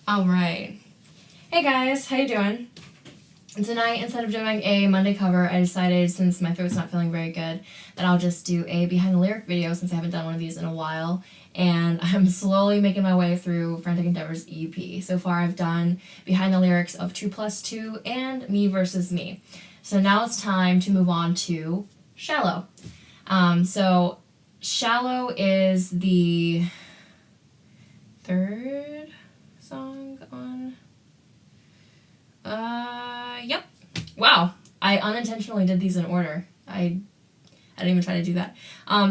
Alright. Hey guys, how you doing? Tonight, instead of doing a Monday cover, I decided, since my throat's not feeling very good, that I'll just do a behind the lyric video since I haven't done one of these in a while. And I'm slowly making my way through Frantic Endeavor's EP. So far I've done behind the lyrics of 2+2 and Me Versus Me. So now it's time to move on to Shallow. So Shallow is the third song on... Yep. Wow. I unintentionally did these in order. I didn't even try to do that.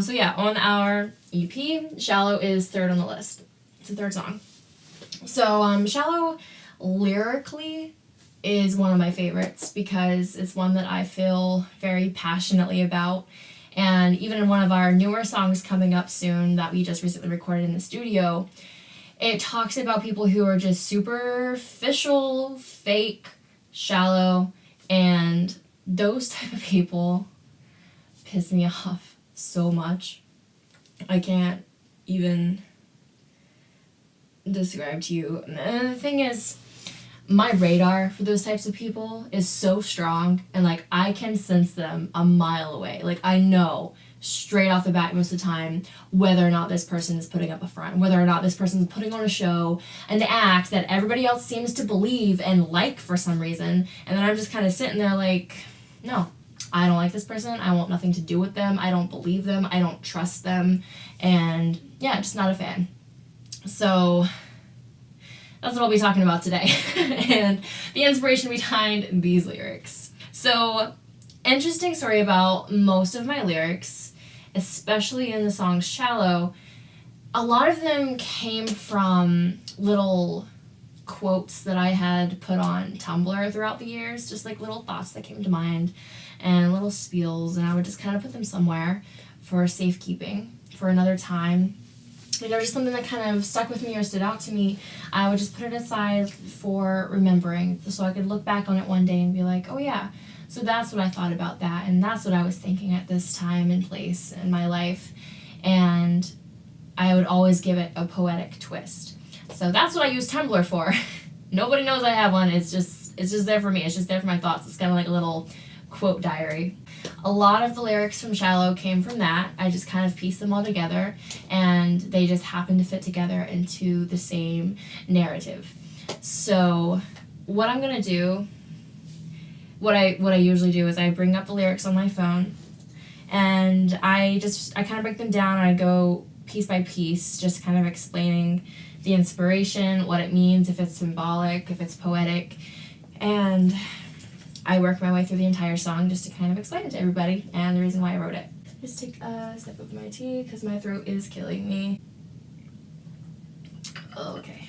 So yeah, on our EP, Shallow is third on the list. It's the third song. So, Shallow lyrically is one of my favorites because it's one that I feel very passionately about. And even in one of our newer songs coming up soon that we just recently recorded in the studio, it talks about people who are just superficial, fake, shallow, and those type of people piss me off so much. I can't even describe to you. And the thing is, my radar for those types of people is so strong, and like I can sense them a mile away. Like I know straight off the bat most of the time whether or not this person is putting up a front, whether or not this person is putting on a show, an act that everybody else seems to believe and like for some reason. And then I'm just kind of sitting there like, no, I don't like this person. I want nothing to do with them. I don't believe them. I don't trust them. And yeah, just not a fan. So that's what I'll be talking about today. And the inspiration behind these lyrics. So, interesting story about most of my lyrics, especially in the song Shallow. A lot of them came from little quotes that I had put on Tumblr throughout the years, just like little thoughts that came to mind and little spiels, and I would just kind of put them somewhere for safekeeping for another time. You know, just something that kind of stuck with me or stood out to me, I would just put it aside for remembering so I could look back on it one day and be like, oh yeah, so that's what I thought about that, and that's what I was thinking at this time and place in my life, and I would always give it a poetic twist. So that's what I use Tumblr for. Nobody knows I have one. It's just there for me. It's just there for my thoughts. It's kind of like a little quote diary. A lot of the lyrics from Shallow came from that. I just kind of pieced them all together, and they just happened to fit together into the same narrative. So what I'm gonna do, what I usually do is I bring up the lyrics on my phone, and I kind of break them down, and I go piece by piece, just kind of explaining the inspiration, what it means, if it's symbolic, if it's poetic, and I work my way through the entire song just to kind of explain it to everybody and the reason why I wrote it. Just take a sip of my tea because my throat is killing me. Okay.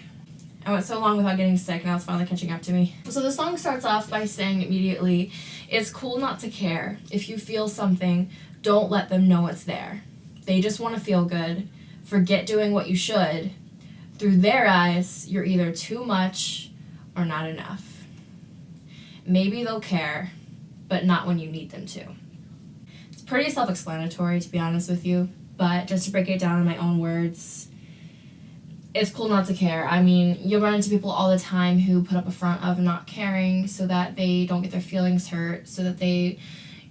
I went so long without getting sick, now it's finally catching up to me. So the song starts off by saying immediately, it's cool not to care. If you feel something, don't let them know it's there. They just want to feel good. Forget doing what you should. Through their eyes, you're either too much or not enough. Maybe they'll care, but not when you need them to. It's pretty self-explanatory, to be honest with you, but just to break it down in my own words, it's cool not to care. I mean, you'll run into people all the time who put up a front of not caring so that they don't get their feelings hurt, so that they,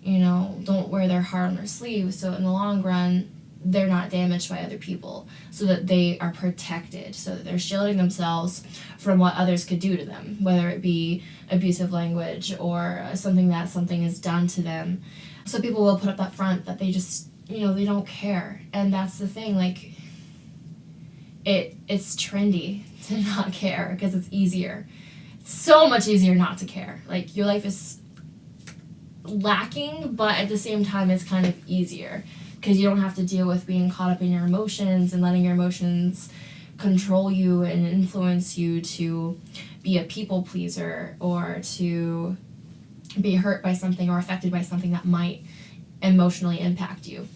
don't wear their heart on their sleeve, so in the long run, they're not damaged by other people, so that they are protected, so that they're shielding themselves from what others could do to them, whether it be abusive language or something is done to them. So people will put up that front that they just, they don't care. And that's the thing, like, it's trendy to not care because it's easier. It's so much easier not to care. Like, your life is lacking, but at the same time it's kind of easier because you don't have to deal with being caught up in your emotions and letting your emotions control you and influence you to be a people pleaser or to be hurt by something or affected by something that might emotionally impact you.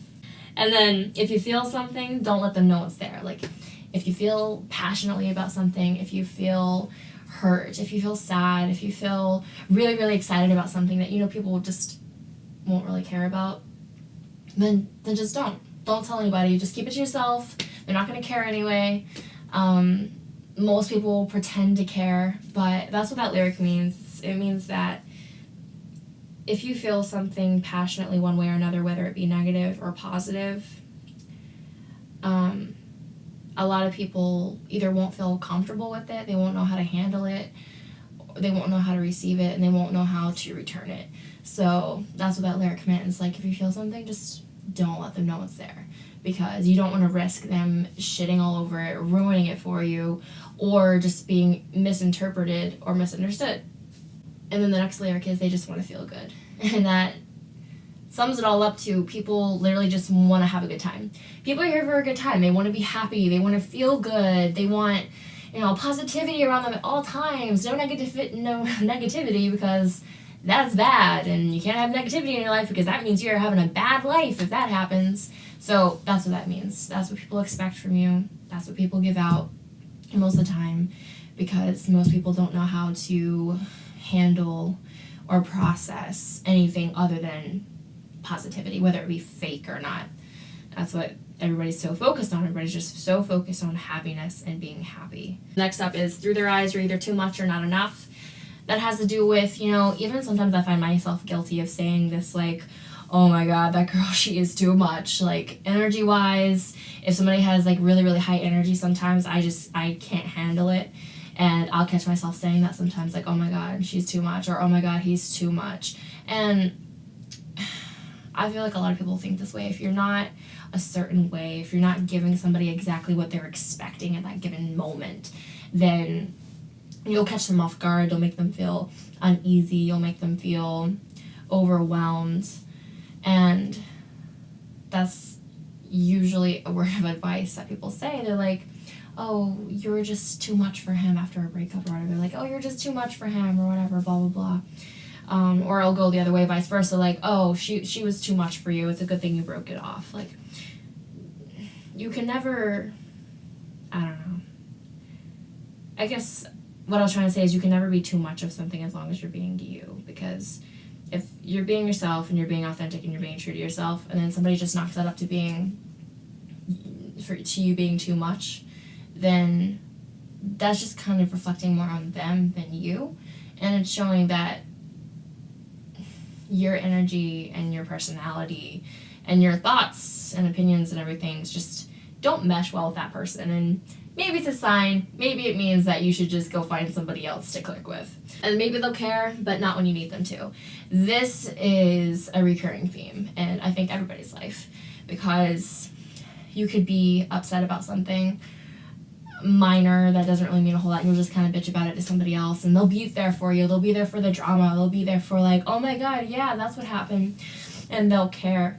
And then if you feel something, don't let them know it's there. Like, if you feel passionately about something, if you feel hurt, if you feel sad, if you feel really, really excited about something that people just won't really care about, then just don't tell anybody. Just keep it to yourself. They're not going to care anyway. most people pretend to care, but that's what that lyric means. It means that if you feel something passionately one way or another, whether it be negative or positive, a lot of people either won't feel comfortable with it, they won't know how to handle it, they won't know how to receive it, and they won't know how to return it. So that's what that lyric meant. It's like, if you feel something, just don't let them know it's there, because you don't want to risk them shitting all over it, ruining it for you, or just being misinterpreted or misunderstood. And then the next lyric is, they just want to feel good. And that sums it all up to, people literally just want to have a good time. People are here for a good time. They want to be happy. They want to feel good. They want, positivity around them at all times. No negativity, because that's bad, and you can't have negativity in your life, because that means you're having a bad life if that happens. So that's what that means. That's what people expect from you. That's what people give out most of the time, because most people don't know how to handle or process anything other than positivity, whether it be fake or not. That's what everybody's so focused on. Everybody's just so focused on happiness and being happy. Next up is, through their eyes, you're either too much or not enough. That has to do with, even sometimes I find myself guilty of saying this, like, oh my god, that girl, she is too much. Like, energy wise, if somebody has like really, really high energy, sometimes I can't handle it. And I'll catch myself saying that sometimes, like, oh my god, she's too much, or oh my god, he's too much. And I feel like a lot of people think this way. If you're not a certain way, if you're not giving somebody exactly what they're expecting at that given moment, then you'll catch them off guard, you'll make them feel uneasy, you'll make them feel overwhelmed. And that's usually a word of advice that people say. They're like, oh, you're just too much for him after a breakup, or whatever. They're like, oh, you're just too much for him, or whatever, blah, blah, blah. Or I'll go the other way, vice versa, like, oh, she was too much for you, it's a good thing you broke it off. Like, you can never, I don't know. I guess what I was trying to say is, you can never be too much of something as long as you're being you, because if you're being yourself and you're being authentic and you're being true to yourself, and then somebody just knocks that up to you being too much, then that's just kind of reflecting more on them than you, and it's showing that your energy and your personality and your thoughts and opinions and everything just don't mesh well with that person. And maybe it's a sign, maybe it means that you should just go find somebody else to click with. And maybe they'll care, but not when you need them to. This is a recurring theme in, I think, everybody's life, because you could be upset about something minor that doesn't really mean a whole lot, and you'll just kind of bitch about it to somebody else, and they'll be there for you, they'll be there for the drama, they'll be there for like, oh my god, yeah, that's what happened, and they'll care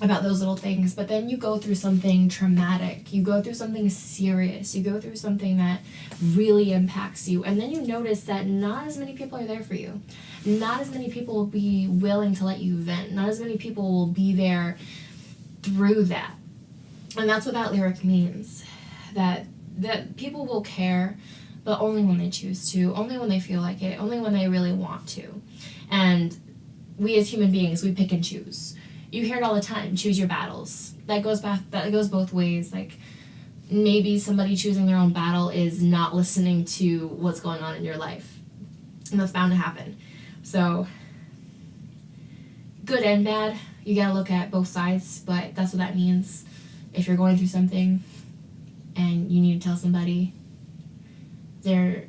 about those little things. But then you go through something traumatic, you go through something serious, you go through something that really impacts you, and then you notice that not as many people are there for you, not as many people will be willing to let you vent, not as many people will be there through that. And that's what that lyric means, that people will care, but only when they choose to, only when they feel like it, only when they really want to. And we as human beings, we pick and choose. You hear it all the time, choose your battles. That goes both ways. Like, maybe somebody choosing their own battle is not listening to what's going on in your life, and that's bound to happen. So, good and bad, you gotta look at both sides, but that's what that means. If you're going through something and you need to tell somebody, they're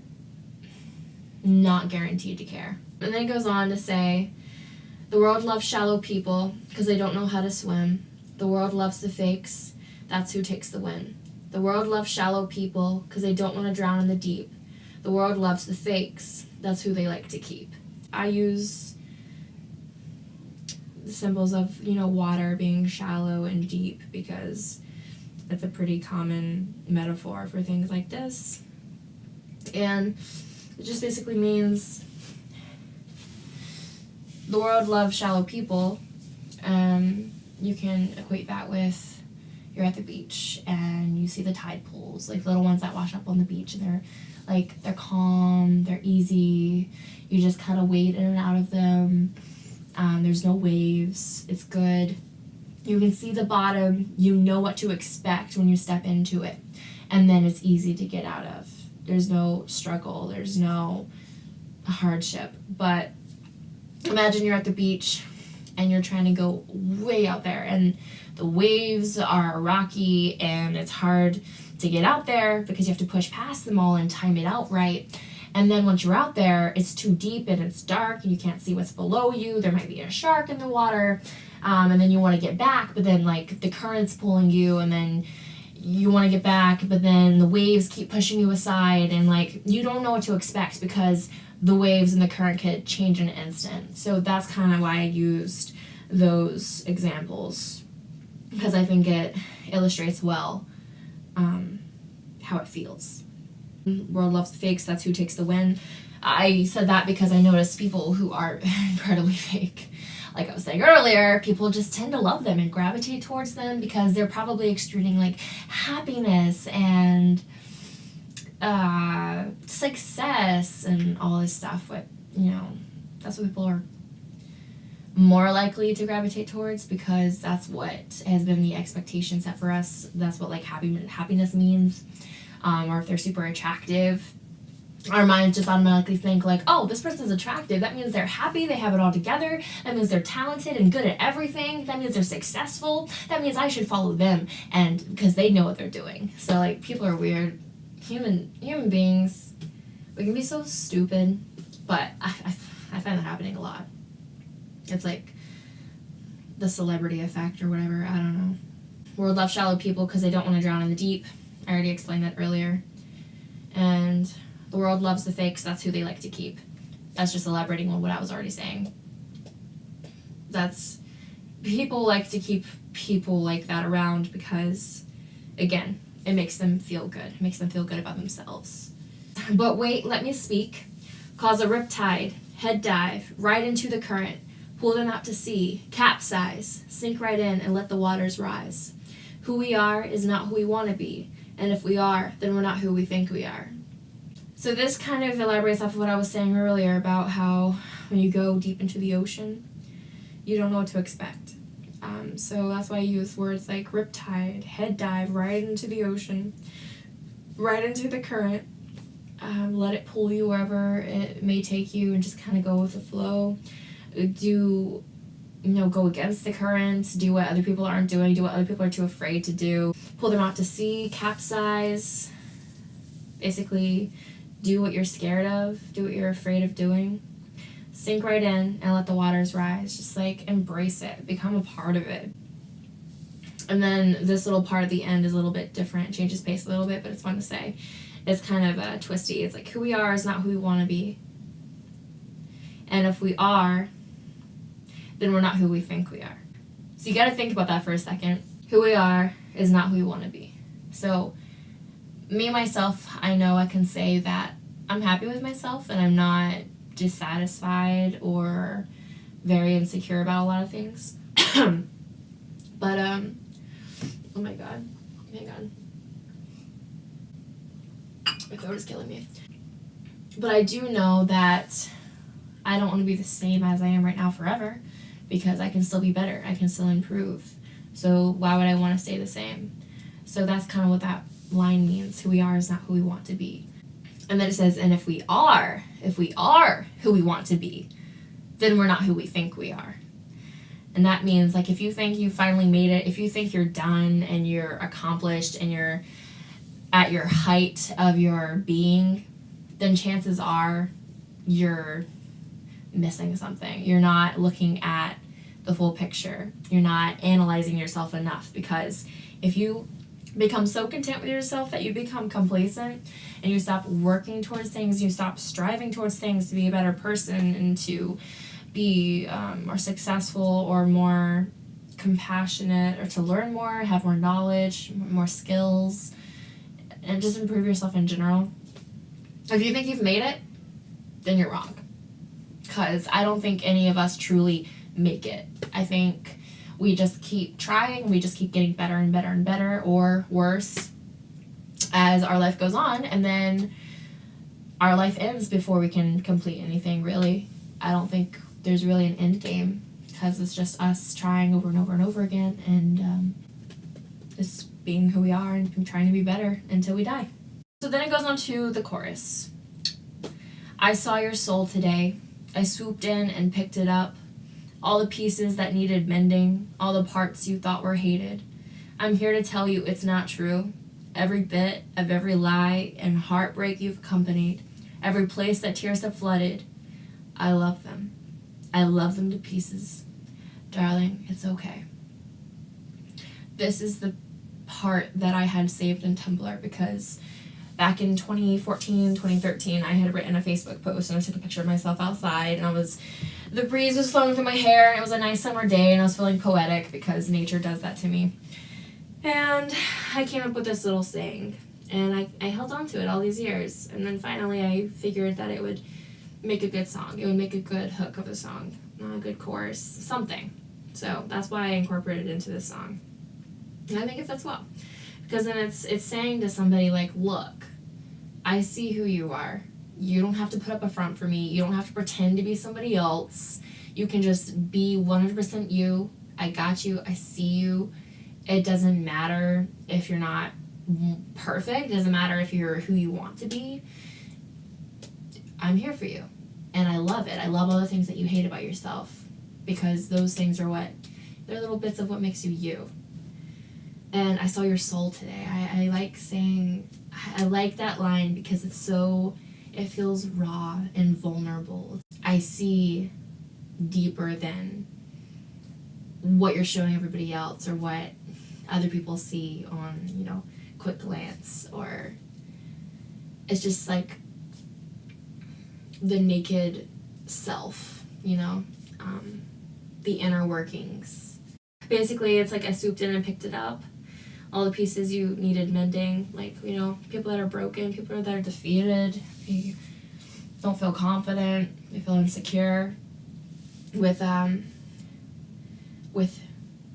not guaranteed to care. And then it goes on to say, the world loves shallow people because they don't know how to swim. The world loves the fakes, that's who takes the win. The world loves shallow people because they don't want to drown in the deep. The world loves the fakes, that's who they like to keep. I use the symbols of, water being shallow and deep because it's a pretty common metaphor for things like this. And it just basically means the world loves shallow people. You can equate that with, you're at the beach and you see the tide pools, like little ones that wash up on the beach, and they're calm, they're easy, you just kind of wade in and out of them. There's no waves, it's good. You can see the bottom, you know what to expect when you step into it, and then it's easy to get out of. There's no struggle. There's no hardship. But imagine you're at the beach and you're trying to go way out there, and the waves are rocky and it's hard to get out there because you have to push past them all and time it out right. And then once you're out there, it's too deep and it's dark and you can't see what's below you. There might be a shark in the water, and then you want to get back, but then like the current's pulling you, and then you want to get back, but then the waves keep pushing you aside, and like you don't know what to expect because the waves and the current could change in an instant. So that's kind of why I used those examples, because I think it illustrates well how it feels. World loves the fakes, that's who takes the win. I said that because I noticed people who are incredibly fake, like I was saying earlier, people just tend to love them and gravitate towards them because they're probably extruding like happiness and success and all this stuff. But that's what people are more likely to gravitate towards, because that's what has been the expectation set for us. That's what like happiness means. Or if they're super attractive, our minds just automatically think like, oh, this person's attractive, that means they're happy, they have it all together, that means they're talented and good at everything, that means they're successful, that means I should follow them, and because they know what they're doing. So like, people are weird. Human beings, we can be so stupid, but I find that happening a lot. It's like the celebrity effect or whatever, I don't know. World loves shallow people because they don't want to drown in the deep. I already explained that earlier. And the world loves the fakes, that's who they like to keep. That's just elaborating on what I was already saying. People like to keep people like that around because, again, it makes them feel good. It makes them feel good about themselves. But wait, let me speak. Cause a riptide, head dive, right into the current, pull them out to sea, capsize, sink right in and let the waters rise. Who we are is not who we want to be, and if we are, then we're not who we think we are. So this kind of elaborates off of what I was saying earlier about how when you go deep into the ocean, you don't know what to expect. So that's why I use words like riptide, head dive, right into the ocean, right into the current. Let it pull you wherever it may take you and just kind of go with the flow. Go against the currents, do what other people aren't doing, do what other people are too afraid to do. Pull them out to sea, capsize. Basically, do what you're scared of, do what you're afraid of doing. Sink right in and let the waters rise. Just like embrace it, become a part of it. And then this little part at the end is a little bit different, changes pace a little bit, but it's fun to say. It's kind of twisty. It's like who we are is not who we want to be. And if we are, then we're not who we think we are. So you got to think about that for a second. Who we are is not who we want to be. So me, myself, I know I can say that I'm happy with myself and I'm not dissatisfied or very insecure about a lot of things. But, oh my God, hang on. My throat is killing me. But I do know that I don't want to be the same as I am right now forever, because I can still be better. I can still improve. So why would I want to stay the same? So that's kind of what that line means. Who we are is not who we want to be. And then it says, and if we are who we want to be, then we're not who we think we are. And that means, like, if you think you finally made it, if you think you're done and you're accomplished and you're at your height of your being, then chances are you're missing something. You're not looking at the full picture. You're not analyzing yourself enough, because if you become so content with yourself that you become complacent and you stop working towards things, you stop striving towards things to be a better person and to be more successful or more compassionate or to learn more, have more knowledge, more skills, and just improve yourself in general. If you think you've made it, then you're wrong. Because I don't think any of us truly make it. I think we just keep trying, we just keep getting better and better and better, or worse, as our life goes on, and then our life ends before we can complete anything, really. I don't think there's really an end game, because it's just us trying over and over and over again, and just being who we are and trying to be better until we die. So then it goes on to the chorus. I saw your soul today. I swooped in and picked it up. All the pieces that needed mending, all the parts you thought were hated. I'm here to tell you it's not true. Every bit of every lie and heartbreak you've accompanied, every place that tears have flooded, I love them. I love them to pieces. Darling, it's okay. This is the part that I had saved in Tumblr because back in 2014, 2013, I had written a Facebook post and I took a picture of myself outside and the breeze was flowing through my hair and it was a nice summer day and I was feeling poetic because nature does that to me. And I came up with this little saying and I held on to it all these years, and then finally I figured that it would make a good song. It would make a good hook of a song, not a good chorus, something. So that's why I incorporated it into this song. And I think it fits well. Because then it's saying to somebody like, look, I see who you are. You don't have to put up a front for me. You don't have to pretend to be somebody else. You can just be 100% you. I got you. I see you. It doesn't matter if you're not perfect. It doesn't matter if you're who you want to be. I'm here for you. And I love it. I love all the things that you hate about yourself. Because those things they're little bits of what makes you you. And I saw your soul today. I like that line because it feels raw and vulnerable. I see deeper than what you're showing everybody else or what other people see on, quick glance, or it's just like the naked self, the inner workings. Basically, it's like I swooped in and picked it up. All the pieces you needed mending, like, people that are broken, people that are defeated, they don't feel confident, they feel insecure with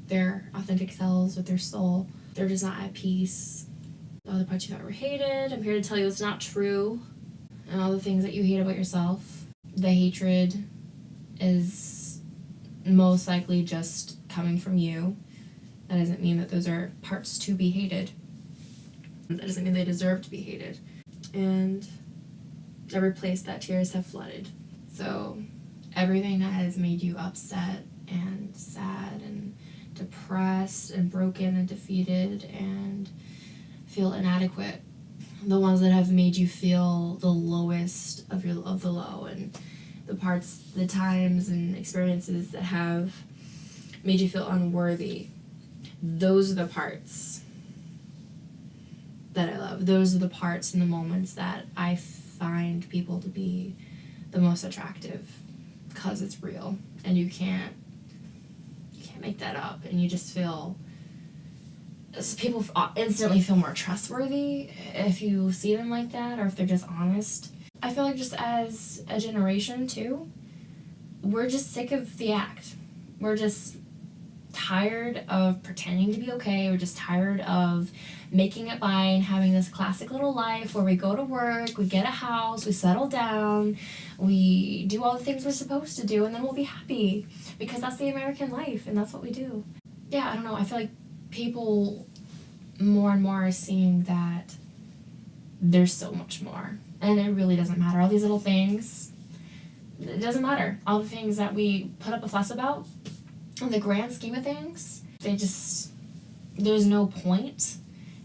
their authentic selves, with their soul. They're just not at peace. All the parts you thought were hated, I'm here to tell you it's not true. And all the things that you hate about yourself. The hatred is most likely just coming from you. That doesn't mean that those are parts to be hated. That doesn't mean they deserve to be hated. And every place that tears have flooded. So everything that has made you upset and sad and depressed and broken and defeated and feel inadequate, the ones that have made you feel the lowest of the low, and the times and experiences that have made you feel unworthy, those are the parts that I love. Those are the parts and the moments that I find people to be the most attractive, because it's real and you can't make that up, and you just feel, people instantly feel more trustworthy if you see them like that, or if they're just honest. I feel like just as a generation too, we're just sick of the act. We're just tired of pretending to be okay. We're just tired of making it by and having this classic little life where we go to work, we get a house, we settle down, we do all the things we're supposed to do, and then we'll be happy because that's the American life and that's what we do. Yeah, I don't know. I feel like people more and more are seeing that there's so much more, and it really doesn't matter. All these little things, it doesn't matter. All the things that we put up a fuss about, in the grand scheme of things, there's no point,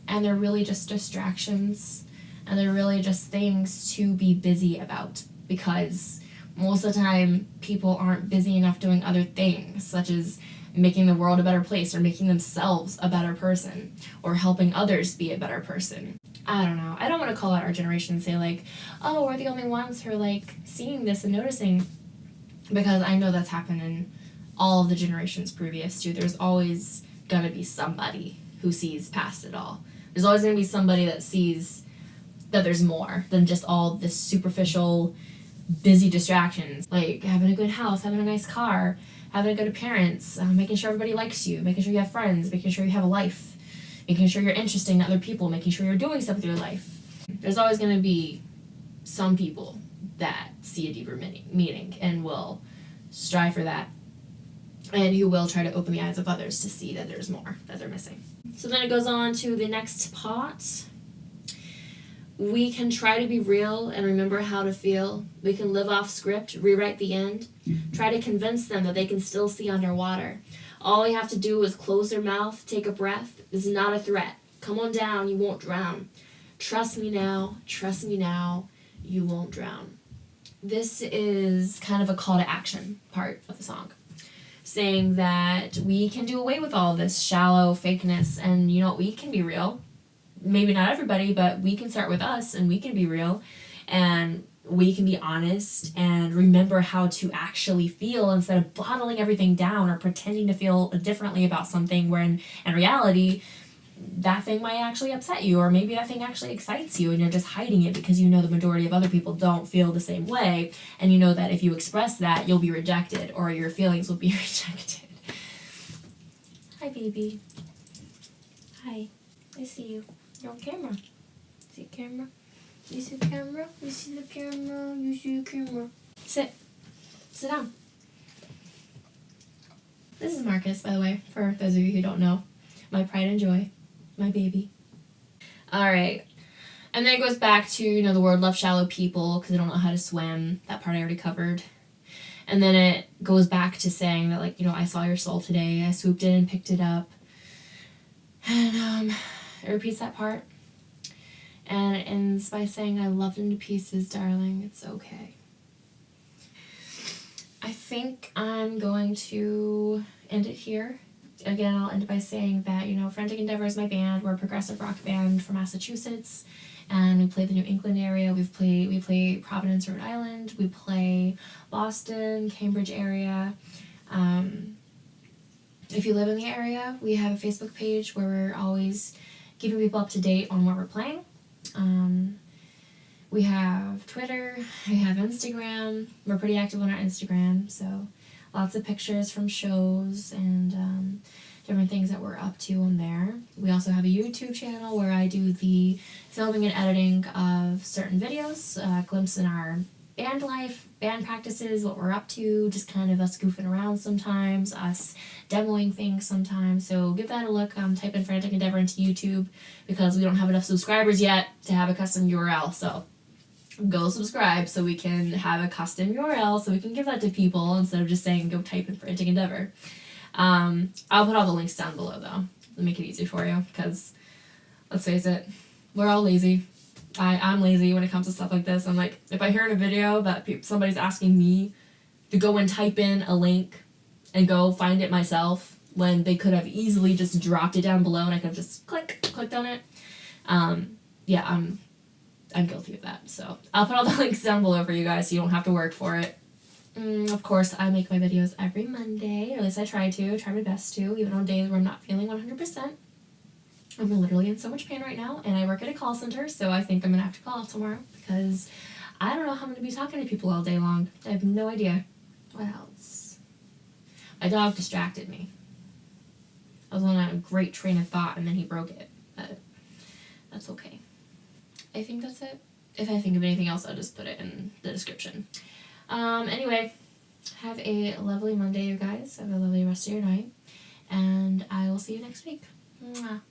and they're really just distractions, and they're really just things to be busy about, because most of the time people aren't busy enough doing other things, such as making the world a better place, or making themselves a better person, or helping others be a better person. I don't know. I don't want to call out our generation and say like, oh, we're the only ones who are like seeing this and noticing, because I know that's happened in all of the generations previous to. There's always gonna be somebody who sees past it all. There's always gonna be somebody that sees that there's more than just all this superficial, busy distractions, like having a good house, having a nice car, having a good appearance, making sure everybody likes you, making sure you have friends, making sure you have a life, making sure you're interesting to other people, making sure you're doing stuff with your life. There's always gonna be some people that see a deeper meaning and will strive for that, and who will try to open the eyes of others to see that there's more that they're missing. So then it goes on to the next part. we can try to be real and remember how to feel. We can live off script, rewrite the end, try to convince them that they can still see underwater. All we have to do is close their mouth, take a breath. It's not a threat. Come on down, you won't drown. Trust me now, you won't drown. This is kind of a call to action part of the song, saying that we can do away with all this shallow fakeness, and you know, we can be real. Maybe not everybody, but we can start with us, and we can be real, and we can be honest and remember how to actually feel instead of bottling everything down or pretending to feel differently about something where in reality that thing might actually upset you, or maybe that thing actually excites you and you're just hiding it because you know the majority of other people don't feel the same way, and you know that if you express that you'll be rejected or your feelings will be rejected. Hi baby. Hi. I see you. You're on camera. See the camera? You see the camera? You see the camera? You see the camera. Sit. Sit down. This is Marcus, by the way, for those of you who don't know. My pride and joy. My baby. Alright. And then it goes back to, you know, the word love shallow people because they don't know how to swim. That part I already covered. And then it goes back to saying that, like, you know, I saw your soul today. I swooped in and picked it up. And it repeats that part. And it ends by saying, I loved him to pieces, darling. It's okay. I think I'm going to end it here. Again, I'll end by saying that, you know, Frantic Endeavor is my band. We're a progressive rock band from Massachusetts. And we play the New England area. We play Providence, Rhode Island. We play Boston, Cambridge area. If you live in the area, we have a Facebook page where we're always keeping people up to date on what we're playing. We have Twitter, we have Instagram. We're pretty active on our Instagram, so lots of pictures from shows and different things that we're up to on there. We also have a YouTube channel where I do the filming and editing of certain videos, a glimpse in our band life, band practices, what we're up to, just kind of us goofing around sometimes, us demoing things sometimes. So give that a look. Type in Frantic Endeavor into YouTube because we don't have enough subscribers yet to have a custom URL. So go subscribe so we can have a custom URL so we can give that to people instead of just saying go type in Frantic Endeavor. I'll put all the links down below though to make it easy for you because let's face it, we're all lazy. I'm lazy when it comes to stuff like this. I'm like, if I hear in a video that somebody's asking me to go and type in a link and go find it myself when they could have easily just dropped it down below and I could have just clicked on it. Yeah, I'm guilty of that. So I'll put all the links down below for you guys so you don't have to work for it. Of course, I make my videos every Monday, or at least I try my best to, even on days where I'm not feeling 100%. I'm literally in so much pain right now, and I work at a call center, so I think I'm going to have to call off tomorrow, because I don't know how I'm going to be talking to people all day long. I have no idea. What else? My dog distracted me. I was on a great train of thought, and then he broke it, but that's okay. I think that's it. If I think of anything else, I'll just put it in the description. Anyway, have a lovely Monday, you guys. Have a lovely rest of your night, and I will see you next week. Mwah.